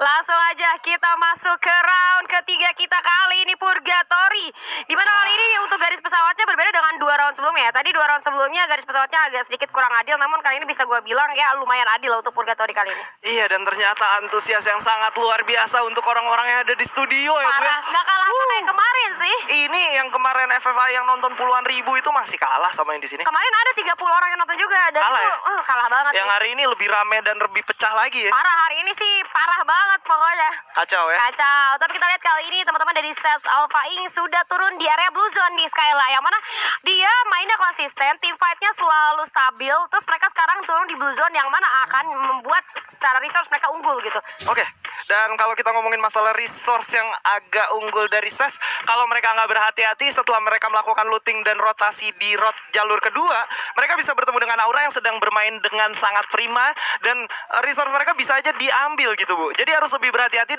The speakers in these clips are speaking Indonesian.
Langsung aja kita masuk ke round ketiga kita kali ini, Purgatory. Dimana kali ini untuk garis pesawatnya berbeda dengan 2 round sebelumnya ya. Tadi 2 round sebelumnya garis pesawatnya agak sedikit kurang adil, namun kali ini bisa gue bilang ya lumayan adil lah untuk Purgatory kali ini. Iya, dan ternyata antusias yang sangat luar biasa untuk orang-orang yang ada di studio ya. Parah, nggak kalah sama kayak kemarin sih. Ini yang kemarin FFA yang nonton puluhan ribu itu masih kalah sama yang di sini. Kemarin ada 30 orang yang nonton juga dan Kalah itu ya? kalah banget Yang sih. hari ini lebih rame dan lebih pecah lagi ya. Parah, hari ini sih parah banget pokoknya. Kacau ya. Kacau. Tapi kita lihat kali ini teman-teman dari Sets Alpha Inc sudah turun di area Blue Zone di Skyla, yang mana dia mainnya konsisten, team fight-nya selalu stabil. Terus mereka sekarang turun di Blue Zone yang mana akan membuat secara resource mereka unggul gitu. Oke, dan kalau kita ngomongin masalah resource yang agak unggul dari SES, kalau mereka nggak berhati-hati setelah mereka melakukan looting dan rotasi di jalur kedua, mereka bisa bertemu dengan Aura yang sedang bermain dengan sangat prima, dan resource mereka bisa aja diambil gitu Bu. Jadi harus lebih berhati-hati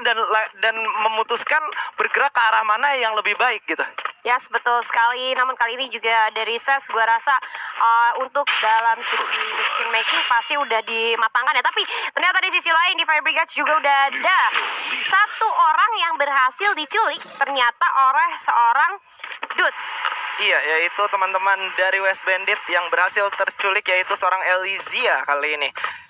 dan memutuskan bergerak ke arah mana yang lebih baik gitu. Yes, betul sekali. Namun kali ini juga dari SES gue rasa untuk dalam sisi decision making pasti udah dimatangkan ya. Tapi ternyata di sisi lain di Fire Brigade juga udah ada satu orang yang berhasil diculik ternyata oleh seorang dudes. Iya, yaitu teman-teman dari West Bandit yang berhasil terculik, yaitu seorang Elzia kali ini.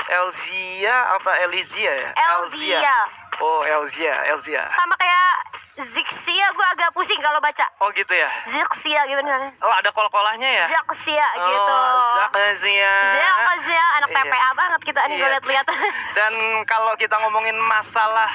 Elzia apa Elzia ya? Elzia. Oh, Elzia. Sama kayak Zixia, gue agak pusing kalau baca. Oh gitu ya. Zixia gimana? Oh, ada kol-kolahnya ya? Zixia gitu. Zixia, anak Iya. TPA banget kita nih gue Iya. lihat-lihat. Dan kalau kita ngomongin masalah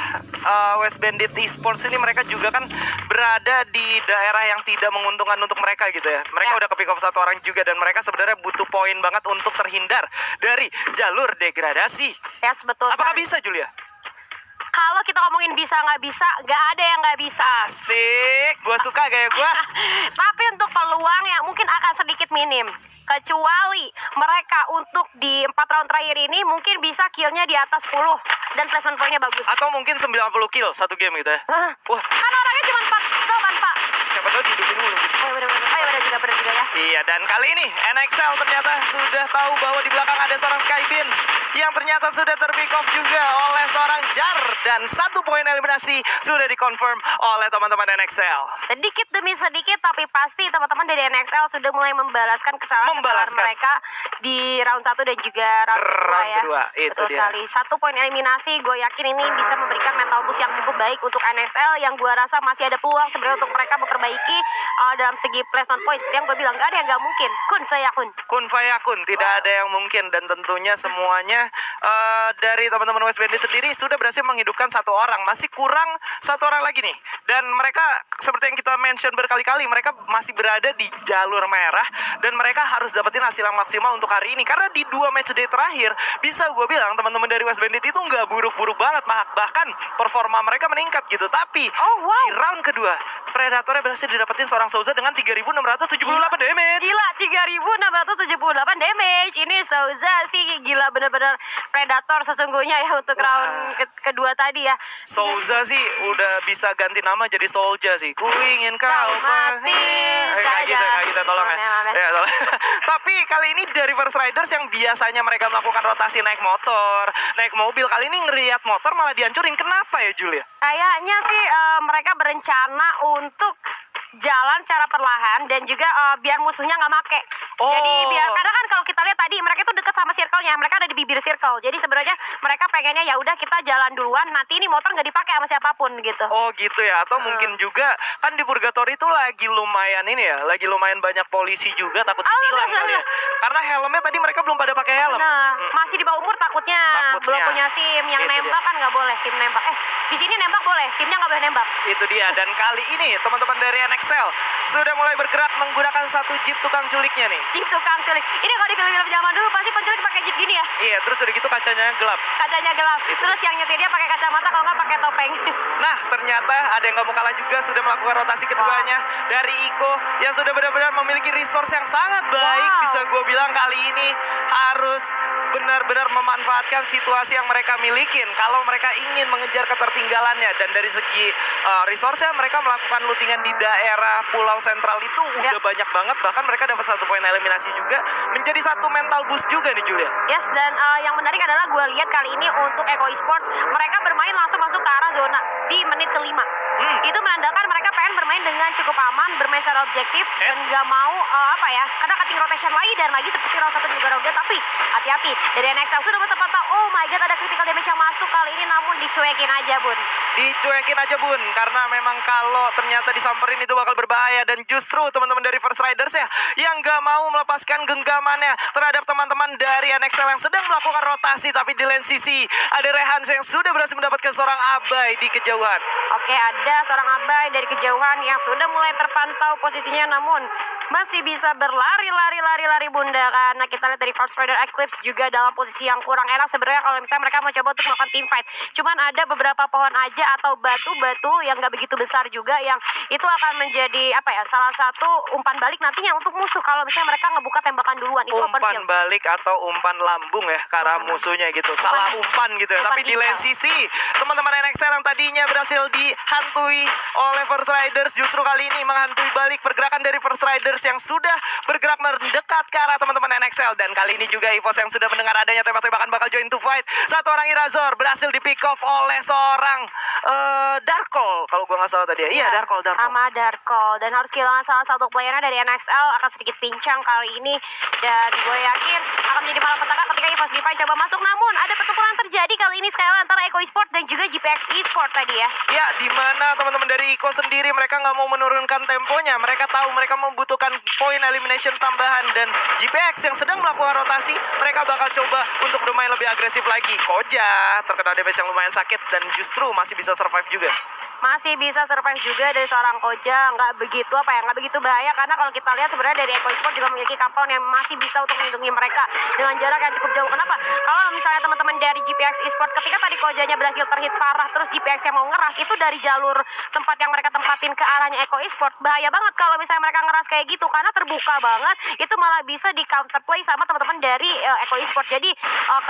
West Bandit Esports ini, mereka juga kan berada di daerah yang tidak menguntungkan untuk mereka gitu ya. Mereka Ya. udah ke-pick off satu orang juga, dan mereka sebenarnya butuh poin banget untuk terhindar dari jalur degradasi. Yes, betul. Apakah sekali. bisa, Julia? Kalau kita ngomongin bisa nggak bisa, nggak ada yang nggak bisa. Asik, gua suka gaya gua. Tapi untuk peluang yang mungkin akan sedikit minim. Kecuali mereka untuk di 4 round terakhir ini mungkin bisa killnya di atas 10 dan placement pointnya bagus. Atau mungkin 90 kill satu game gitu ya. Hah? Wah, Kan orangnya cuma 4 doang, Pak. siapa tahu dihidupin dulu. Oh iya bener-bener. Oh iya bener juga ya. Iya, dan kali ini NXL ternyata sudah tahu bahwa di belakang ada seorang Skybeams yang ternyata sudah terpick off juga oleh seorang Jar, dan 1 poin eliminasi sudah dikonfirm oleh teman-teman NXL. Sedikit demi sedikit tapi pasti teman-teman dari NXL sudah mulai membalaskan kesalahan mereka di round 1 dan juga round kedua ya. Itu Betul dia. sekali. 1 poin eliminasi, gue yakin ini bisa memberikan mental boost yang cukup baik untuk NXL, yang gue rasa masih ada peluang sebenarnya untuk mereka memperbaiki dalam segi placement point. Seperti yang gue bilang, gak ada yang gak mungkin. Kun fayakun. Kun fayakun, tidak ada yang mungkin, dan tentunya semuanya dari teman-teman West Bandit sendiri sudah berhasil menghidupkan 1 orang. Masih kurang 1 orang lagi nih. Dan mereka seperti yang kita mention berkali-kali, mereka masih berada di jalur merah, dan mereka harus dapetin hasil yang maksimal untuk hari ini. Karena di 2 match day terakhir, bisa gue bilang teman-teman dari West Bandit itu nggak buruk-buruk banget, bahkan performa mereka meningkat gitu. Tapi di round kedua, Predatornya berhasil didapetin seorang Souza dengan 3.678 damage. Gila, 3.678 damage. Ini Souza sih gila, bener-bener Predator sesungguhnya ya untuk round kedua tadi ya. Souza sih udah bisa ganti nama jadi Soldier sih. Ku ingin kau mati kayak gitu tolong ya. Maaf. Ya, tolong. Tapi kali ini dari First Riders yang biasanya mereka melakukan rotasi naik motor, naik mobil, kali ini ngelihat motor malah dihancurin. Kenapa ya, Julia? Kayaknya sih mereka berencana untuk jalan secara perlahan dan juga biar musuhnya nggak make. Jadi biar, karena kan kalau kita lihat tadi mereka tuh dekat sama circle-nya, mereka ada di bibir circle. Jadi sebenarnya mereka pengennya ya udah kita jalan duluan, nanti ini motor nggak dipakai sama siapapun gitu. Oh gitu ya, atau mungkin juga kan di Purgatory itu lagi lumayan ini ya, lagi lumayan banyak polisi juga, takut ditilang kali ya. Karena helmnya tadi mereka belum pada pakai helm. Nah, masih di bawah umur takutnya. Belum punya SIM, yang Itu nembak kan nggak boleh SIM nembak. Di sini nembak boleh, SIM-nya nggak boleh nembak. Itu dia, dan kali ini teman-teman dari NXL sudah mulai bergerak menggunakan 1 jeep tukang culiknya nih. Jeep tukang culik. Ini kalau di film-film zaman dulu pasti penculik pakai jeep gini ya. Iya, terus udah gitu kacanya gelap. Kacanya gelap. Terus yang nyetirnya pakai kacamata, kalau nggak pakai topeng. Nah, ternyata ada yang gak mau kalah juga, sudah melakukan rotasi keduanya dari Iko yang sudah benar-benar memiliki resource yang sangat baik. Bisa gue bilang kali ini harus benar-benar memanfaatkan situasi yang mereka milikin. Kalau mereka ingin mengejar ketertinggalannya, dan dari segi resource-nya mereka melakukan lootingan di daerah Pulau Sentral itu udah banyak banget. Bahkan mereka dapat 1 poin eliminasi juga, menjadi 1 mental boost juga nih Julia. Yes, dan yang menarik adalah gue lihat kali ini untuk Eko Esports mereka bermain langsung masuk ke arah zona di menit ke-5. Itu menandakan mereka pengen bermain dengan cukup aman, bermain secara objektif dan gak mau karena cutting rotation lagi seperti round 1 juga round 2. Tapi hati-hati, dari NXL sudah bertempat tahu, oh my god, ada critical damage yang masuk kali ini, namun dicuekin aja Bun. Dicuekin aja Bun, karena memang kalau ternyata disamperin itu bakal berbahaya. Dan justru teman-teman dari First Riders ya yang gak mau melepaskan genggamannya terhadap teman-teman dari NXL yang sedang melakukan rotasi. Tapi di lain sisi ada Rehan yang sudah berhasil mendapatkan seorang abai di kejauhan. Oke, ada seorang abai dari kejauhan yang sudah mulai terpantau posisinya, namun masih bisa berlari Bunda, karena kita lihat dari First Rider Eclipse juga dalam posisi yang kurang enak sebenarnya kalau misalnya mereka mau coba untuk melakukan team fight. Cuman ada beberapa pohon aja atau batu-batu yang gak begitu besar juga, yang itu akan menjadi salah satu umpan balik nantinya untuk musuh kalau misalnya mereka ngebuka tembakan duluan. Itu open umpan field. balik atau umpan lambung ya ke arah musuhnya gitu. Salah umpan gitu ya. Tapi di lain sisi teman-teman NXL yang tadinya berhasil dihantui oleh First Riders justru kali ini menghantui balik pergerakan dari First Riders yang sudah bergerak mendekat ke arah teman-teman NXL. Dan kali ini juga EVOS yang sudah mendengar adanya tembak-tembakan bakal join to fight. 1 orang Irazor berhasil di pick off oleh seorang Darkol kalau gue nggak salah tadi ya. Iya, Darkol. Sama Darkol, dan harus kehilangan salah satu playernya dari NXL akan sedikit pincang kali ini, dan gue yakin akan menjadi malapetaka ketika EVOS Divine coba masuk. Namun ada pertempuran terjadi kali ini sekali antara Eko Esports dan juga GPX Esports tadi ya. Ya, di mana teman-teman dari Iko sendiri mereka nggak mau menurunkan temponya. Mereka tahu mereka membutuhkan poin elimination tambahan, dan GPX yang sedang melakukan rotasi mereka bakal coba untuk bermain lebih agresif lagi. Koja terkena damage yang lumayan sakit dan justru masih bisa survive juga. Masih bisa survive juga dari seorang Koja, nggak begitu bahaya, karena kalau kita lihat sebenarnya dari Eko Esports juga memiliki compound yang masih bisa untuk melindungi mereka dengan jarak yang cukup jauh. Kenapa? Kalau misalnya teman-teman dari GPX Esports ketika tadi Kojanya berhasil terhit parah, terus GPX yang mau ngeras itu dari jalur tempat yang mereka tempatin ke arahnya Eko Esports, bahaya banget kalau misalnya mereka ngeras kayak gitu, karena terbuka banget, itu malah bisa di counter play sama teman-teman dari Eko Esports. Jadi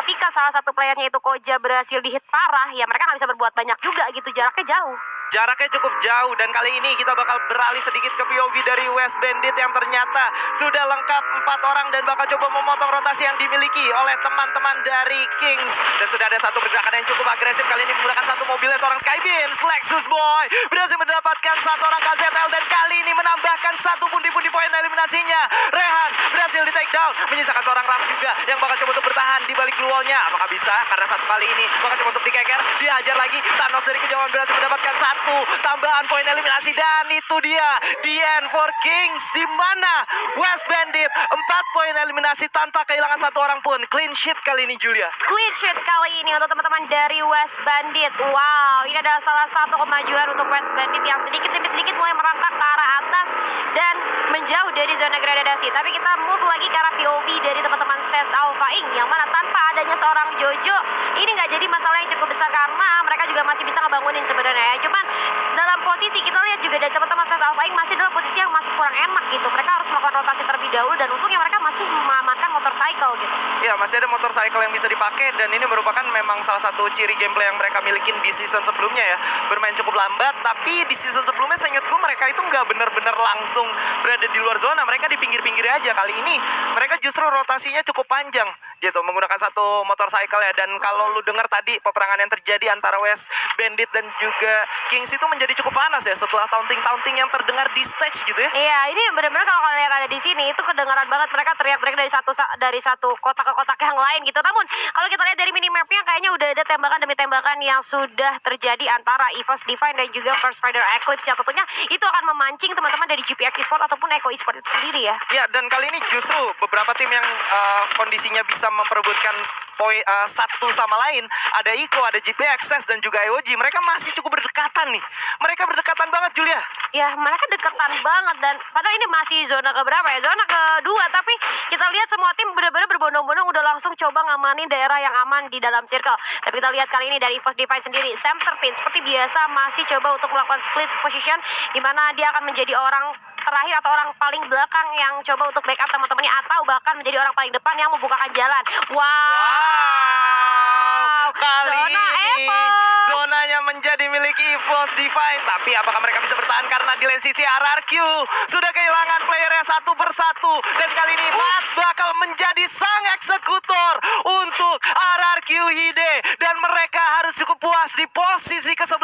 ketika salah satu playernya itu Koja berhasil dihit parah, ya mereka nggak bisa berbuat banyak juga gitu, jaraknya jauh. Jaraknya cukup jauh, dan kali ini kita bakal beralih sedikit ke POV dari West Bandit yang ternyata sudah lengkap 4 orang dan bakal coba memotong rotasi yang dimiliki oleh teman-teman dari Kings. Dan sudah ada satu pergerakan yang cukup agresif kali ini menggunakan satu mobilnya seorang Skybeams. Lexus Boy berhasil mendapatkan 1 orang KZL dan kali ini menambahkan 1 pundi-pundi poin eliminasinya. Rehan berhasil di take down, menyisakan seorang Ram juga yang bakal coba untuk bertahan di balik wallnya. Apakah bisa? Karena satu kali ini bakal coba untuk dikeker, dihajar lagi. Thanos dari kejauhan berhasil mendapatkan 1 tambahan poin eliminasi, dan itu dia the end for Kings, di mana West Bandit 4 poin eliminasi tanpa kehilangan 1 orang pun. Clean sheet kali ini Julia. Clean sheet kali ini untuk teman-teman dari West Bandit. Wow, ini adalah salah satu kemajuan untuk West Bandit yang sedikit demi sedikit mulai merangkak ke arah atas dan menjauh dari zona gradasi. Tapi kita move lagi ke arah POV dari teman-teman SES Alpha Inc, yang mana tanpa adanya seorang Jojo ini nggak jadi masalah yang cukup besar, karena mereka juga masih bisa ngebangunin sebenarnya ya. Cuman dalam posisi kita lihat juga dari teman-teman SES Alpha Inc masih dalam posisi yang masih kurang enak gitu. Mereka harus melakukan rotasi terlebih dahulu, dan untungnya mereka masih mengamankan motorcycle gitu. Ya, masih ada motorcycle yang bisa dipakai, dan ini merupakan memang salah satu ciri gameplay yang mereka milikin di season sebelumnya ya. Bermain cukup lambat, tapi di season sebelumnya seingat gue mereka itu nggak benar-benar langsung berada di luar zona. Mereka di pinggir-pinggir aja. Kali ini mereka justru rotasinya cukup panjang gitu, menggunakan satu motorcycle ya. Dan kalau lu dengar tadi peperangan yang terjadi antara West Bandit dan juga Kings itu menjadi cukup panas ya setelah taunting-taunting yang terdengar di stage gitu ya. Iya, ini benar-benar kalau kalian ada di sini itu kedengaran banget mereka teriak-teriak dari satu kotak ke kotak yang lain gitu. Namun kalau kita lihat dari minimapnya kayaknya udah ada tembakan demi tembakan yang sudah terjadi antara EVOS Divine dan juga First Rider Eclipse, yang tentunya itu akan memancing teman-teman dari GPX Esports ataupun Eko Esports itu sendiri ya. Ya, dan kali ini justru beberapa tim yang kondisinya bisa memperebutkan poin satu sama lain, ada Iko, ada GPX, SES, dan juga EOG. Mereka masih cukup berdekatan berdekatan nih. Mereka berdekatan banget, Julia. Ya, mereka deketan banget dan padahal ini masih zona keberapa ya? Zona kedua, tapi kita lihat semua tim benar-benar berbondong-bondong udah langsung coba ngamanin daerah yang aman di dalam circle. Tapi kita lihat kali ini dari EVOS Divine sendiri, Sam 13 seperti biasa masih coba untuk melakukan split position di mana dia akan menjadi orang terakhir atau orang paling belakang yang coba untuk backup teman-temannya atau bahkan menjadi orang paling depan yang membukakan jalan. Wow. Kali Zona ini EVOS. zonanya menjadi milik EVOS Divine. Tapi apakah mereka bisa bertahan karena di lane sisi RRQ sudah kehilangan playernya satu persatu. Dan kali ini Matt bakal menjadi sang eksekutor untuk RRQ Hide. Dan mereka harus cukup puas di posisi ke-11.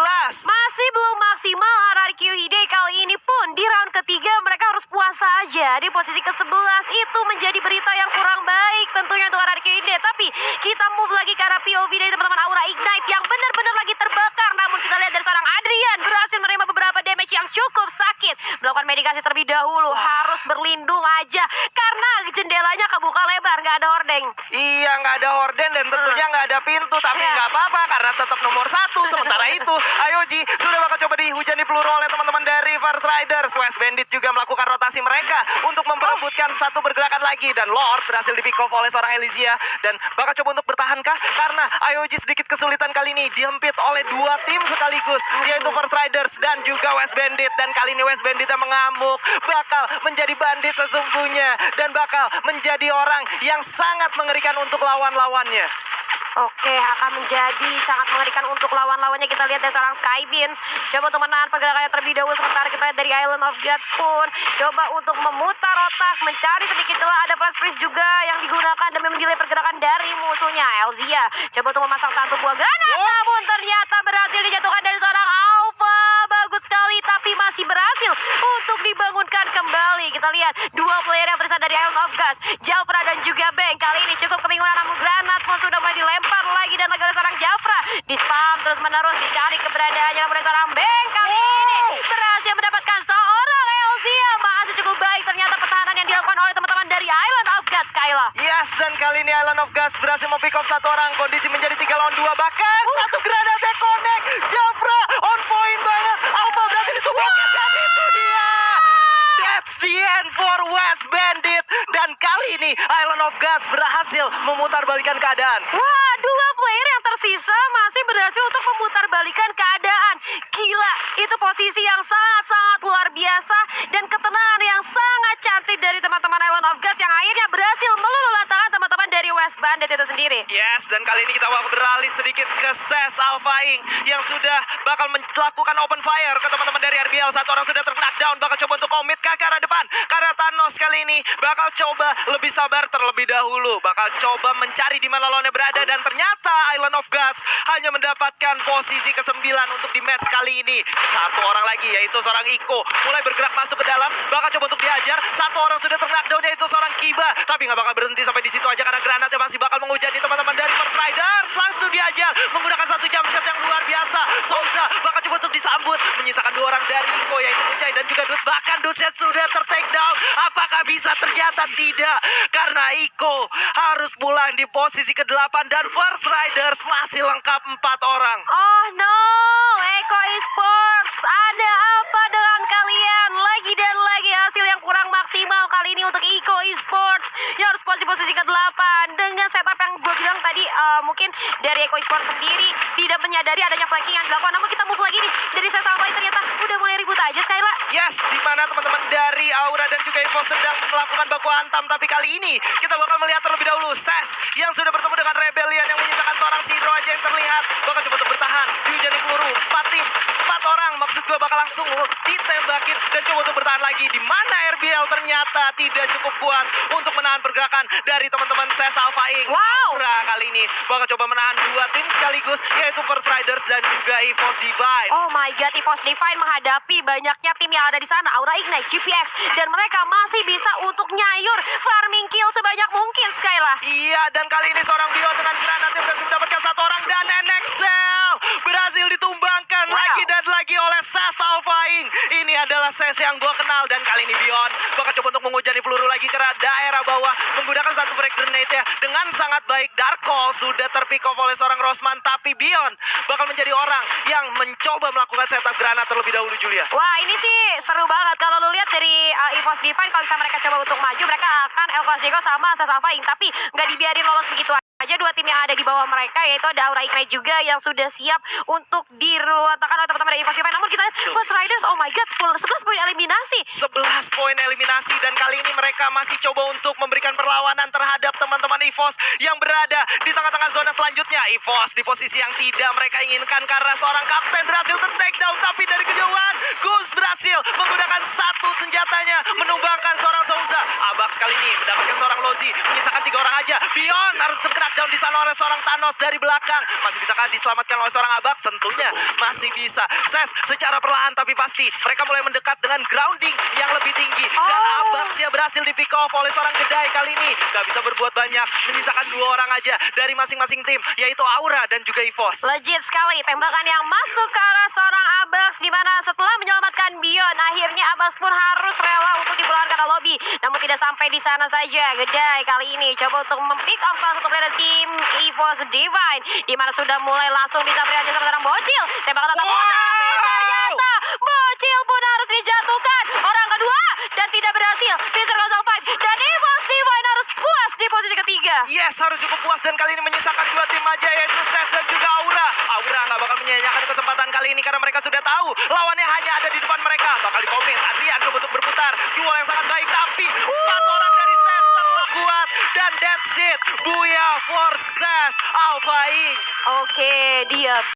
Masih belum maksimal RRQ Hide kali ini pun di round ketiga mereka harus puas saja di posisi ke-11. Itu menjadi berita yang kurang baik tentunya untuk RRQ Hide. Tapi kita move lagi ke arah POV dari teman-teman Aura Ignite yang benar-benar lagi terbakar. Namun kita lihat dari seorang Adrian berhasil menerima beberapa damage yang cukup sakit. Melakukan medikasi terlebih dahulu. Harus berlindung aja karena jendelanya kebuka lebar, nggak ada hordeng. Iya, nggak ada horden dan tentunya nggak ada pintu. Tapi Iya. nggak apa-apa karena tetap nomor 1. Sementara itu, Ayoji sudah bakal coba dihujani peluru oleh teman-teman dari First Riders. West Bandit juga melakukan rotasi mereka untuk memperebutkan satu pergerakan lagi. Dan Lord berhasil di pick off oleh seorang Elysia. Dan bakal coba untuk bertahankah? Karena Ayoji sedikit kesulitan kali ini. Dihempit oleh dua tim sekaligus, yaitu First Riders dan juga West Bandit. Dan kali ini West Bandit yang mengamuk. Bakal menjadi bandit sesungguhnya. Dan bakal menjadi orang yang sangat mengerikan untuk lawan-lawannya. Oke, akan menjadi sangat mengerikan untuk lawan-lawannya. Kita lihat dari seorang Skybeams coba untuk menahan pergerakannya terlebih dahulu. Sementara kita lihat dari Island of Gods pun coba untuk memutar otak, mencari sedikit celah. Ada flash freeze juga yang digunakan demi mendelay pergerakan dari musuhnya. Elzia coba untuk memasang satu buah granat, namun ternyata berhasil dijatuhkan dari seorang Alpha. Bagus sekali, tapi masih berhasil untuk dibangunkan kembali. Kita lihat dua player yang tersisa dari Island of Gods, Jafra dan juga Bang. Kali ini cukup kebingungan, namun granat pun sudah mulai dilempar lagi dan lagi ada seorang Jafra di spam terus menerus dicari keberadaannya, namun ada seorang Bang kali ini berhasil mendapatkan seorang Elzia. Masih cukup baik ternyata pertahanan yang dilakukan oleh teman-teman dari Island of Gods, Kayla. Yes, dan kali ini Island of Gods berhasil mempick off satu orang. Kondisi menjadi 3 lawan 2. Bahkan satu granatnya connect. Jafra on point banget. Alpha berhasil ditumbangkan dan itu dia. That's the end for West Bandit. Dan kali ini Island of Gods berhasil memutarbalikkan keadaan. Wah, dua player yang tersisa masih berhasil untuk memutarbalikkan keadaan. Gila, itu posisi yang sangat-sangat luar biasa dan ketenangan yang sangat cantik dari teman-teman Island of Gods yang akhirnya berhasil meluluh lantakan teman-teman dari West Bandit itu sendiri. Yes, dan kali ini kita bakal beralih sedikit ke Ses Alpha Inc. yang sudah bakal melakukan open fire ke teman-teman dari RBL. Satu orang sudah terknockdown, bakal coba untuk komit ke arah depan. Karena Thanos kali ini bakal coba lebih sabar terlebih dahulu. Bakal coba mencari di mana lawannya berada. Dan ternyata Island of Gods hanya mendapatkan posisi ke-9 untuk di match kali ini. Satu orang lagi yaitu seorang Iko mulai bergerak masuk ke dalam. Bakal coba untuk dihajar. Satu orang sudah terknockdown yaitu seorang Kiba. Tapi nggak bakal berhenti sampai di situ aja karena granatnya masih bakal menghujani teman-teman dari First Riders. Langsung dihajar menggunakan satu jump shot yang luar biasa. Souza bakal coba untuk disambut. Menyisakan dua orang dari Iko yaitu Ucai dan juga Dus. Bahkan Duset sudah ter-take down. Apakah bisa? Ternyata tidak. Karena Iko harus pulang di posisi ke-8 dan First Riders masih lengkap 4 orang. Oh no, Eko Esports, ada apa dengan kalian? Lagi dan lagi hasil yang kurang maksimal kali ini untuk Eko Esports yang harus posisi ke-8 dengan setup yang gue bilang tadi. Mungkin dari Eko Esports sendiri tidak menyadari adanya flanking yang dilakukan. Namun kita move lagi nih dari Ses Alpha ternyata udah mulai ribut aja Skyla. Yes, di mana teman-teman dari Aura dan juga EVOS sedang melakukan baku hantam. Tapi kali ini kita bakal melihat terlebih dahulu Ses yang sudah bertemu dengan Rebellion yang menyisakan seorang Sidro aja yang terlihat. Bakal coba untuk bertahan. Dihujani peluru. 4 tim, 4 orang. Maksud gue bakal langsung ditembakin dan coba untuk bertahan lagi. Di mana RBL ternyata tidak cukup kuat untuk menahan pergerakan dari teman-teman Ses Alpha Inc. Wow. Aura kali ini bakal coba menahan 2 tim sekaligus yaitu First Riders dan juga EVOS Divine. Oh my god, EVOS Divine menghadapi banyaknya tim yang ada di sana. Aura Ignite, GPX, dan mereka masih bisa untuk nyayur farming kill sebanyak mungkin, Skyla. Iya, dan kali ini seorang Bio dengan granat yang berhasil mendapatkan satu orang dan NXL berhasil ditumbangkan lagi dan lagi oleh Ses Alpha Inc. Ini adalah Ses yang gue kenal dan kali ini Bion bakal coba untuk menghujani peluru lagi ke daerah bawah menggunakan satu break grenade ya dengan sangat baik. Darko sudah terpick off oleh seorang Rosman, tapi Bion bakal menjadi orang yang mencoba melakukan setup granat terlebih dahulu, Julia. Wah, ini sih seru banget. Kalau lu lihat dari EVOS Divine, kalau bisa mereka coba untuk maju, mereka akan El Clasico sama Sas Alphaing, tapi nggak dibiarin lolos begitu aja. Dua tim yang ada di bawah mereka, yaitu ada Aura Ignite juga yang sudah siap untuk diruntuhkan oleh teman-teman dari EVOS Divine. Namun kita lihat Ghost Riders, oh my god, 11 poin eliminasi. 11 poin eliminasi, dan kali ini mereka masih coba untuk memberikan perlawanan terhadap teman-teman EVOS yang berada di tengah-tengah zona selanjutnya. EVOS di posisi yang tidak mereka inginkan karena seorang kapten berhasil ter-takedown, tapi dari kejauhan Gus berhasil menggunakan satu senjatanya menumbangkan seorang Souza. Abax kali ini mendapatkan seorang Lozi, menyisakan 3 orang aja. Bion harus ter-knockdown di sana oleh seorang Thanos dari belakang. Masih bisakah diselamatkan oleh seorang Abax? Tentunya masih bisa. Ses secara perlahan tapi pasti mereka mulai mendekat dengan grounding yang lebih tinggi. Dan Abax ya berhasil di pick off oleh seorang Gedai kali ini. Gak bisa berbuat banyak, menyisakan 2 orang aja dari masing-masing tim, yaitu Aura dan juga EVOS. Legit sekali tembakan yang masuk ke arah seorang Abax, di mana setelah menyelamatkan Bion, akhirnya Abax pun harus rela untuk dipulangkan ke lobby. Namun tidak sampai di sana saja. Gedai kali ini coba untuk mempick off salah satu player tim EVOS Divine, di mana sudah mulai langsung disampaikan sama seorang Bocil. Tembakan tatap muka, tapi ternyata Bocil pun harus dijatuhkan. Orang kedua dan tidak berhasil. Mr. Ghost 5 dan EVOS Divine harus puas di posisi ketiga. Yes, harus cukup puas, dan kali ini menyisakan 2 tim aja, yaitu Ses dan juga Aura. Aura nggak bakal menyanyiakan kesempatan kali ini karena mereka sudah tahu lawannya hanya ada di depan mereka. Bakal dikomit, Adrian coba untuk berputar, duel yang sangat baik, tapi 4 orang dari Ses terlalu kuat, dan that's it. Buya for Ses Alphaing. Oke, diam.